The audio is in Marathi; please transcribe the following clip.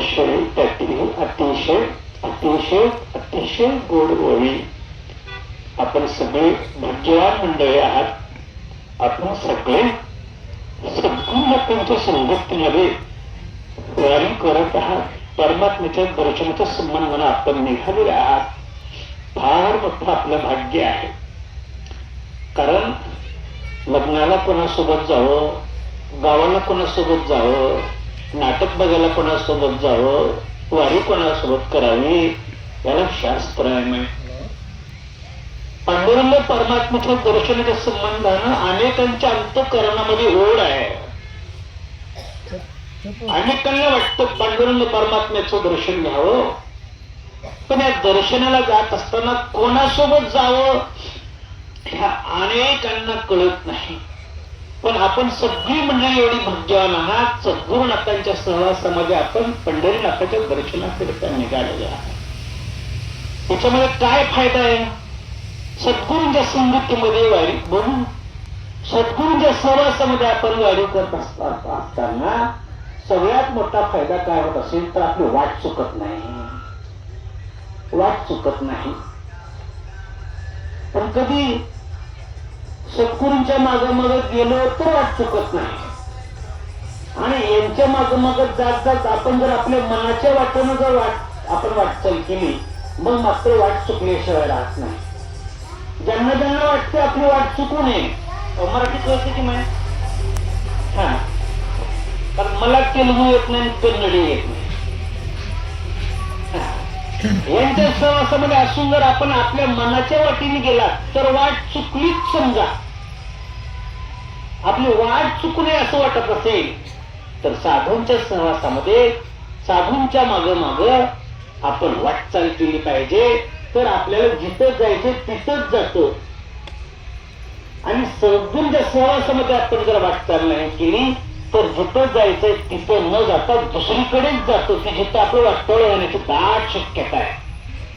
ज्ञानेश्वरी त्यातील अतिशय अतिशय अतिशय गोड ओळी. आपण सगळे भाग्यवान मंडळी आहात. आपण सगळे सद्गुण लोकांच्या संगतीमध्ये वारी करत आहात. परमात्म्याच्या दर्शनाच्या संबंधाने आपण निघालेले आहात. फार मोठं आपलं भाग्य आहे. कारण लग्नाला कोणासोबत जावं, गावाला कोणासोबत जावं, नाटक बघायला कोणासोबत जावं, वारी कोणासोबत करावी, याला शास्त्र आहे. पांडुरंग परमात्म्याच्या दर्शनाच्या संबंधानं अनेकांच्या अंतःकरणामध्ये ओढ आहे. अनेकांना वाटतं पांडुरंग परमात्म्याचं दर्शन घ्यावं, पण या दर्शनाला जात असताना कोणासोबत जावं ह्या अनेकांना कळत नाही. पण आपण सगळी मंडळी एवढी भाग्यवान आहात. सद्गुरुनाथांच्या सहवासामध्ये आपण पंढरीनाथाच्या दर्शनाकरिता निघालेले आहात. त्याच्यामध्ये काय फायदा आहे? सद्गुरूंच्या संगतीमध्ये वारी म्हणून सद्गुरूंच्या सहवासामध्ये आपण वारी करत असताना सगळ्यात मोठा फायदा काय होत असेल तर आपली वाट चुकत नाही. वाट चुकत नाही. पण कधी सद्गुरूंच्या मागोमाग गेलो तर वाट चुकत नाही. आणि यांच्या मागोमाग जात जात आपण जर आपल्या मनाच्या वाटेनं जर आपण वाटचाल केली मग मात्र वाट चुकल्याशिवाय राहत नाही. ज्यांना ज्यांना वाटतं आपली वाट चुकू नये, मराठीत कळते की नाही? हा, कारण मला तेलुगू येत नाही, कन्नडी येत नाही. यांच्या सहवासामध्ये असून जर आपण आपल्या मनाच्या वाटेने गेला तर वाट चुकलीच समजा. आपली वाट चुकू नये असं वाटत असेल तर साधूंच्या सहवासामध्ये साधूंच्या माग आपण वाटचाल केली पाहिजे. तर आपल्याला जिथं जायचं तिथंच जातो. आणि सद्गुरूंच्या सहवासामध्ये आपण जर वाटचाल नाही केली तर जिथं जायचंय तिथं न जाता दुसरीकडेच जातो की जिथं आपलं वाटचाल होण्याची दाट शक्यता आहे.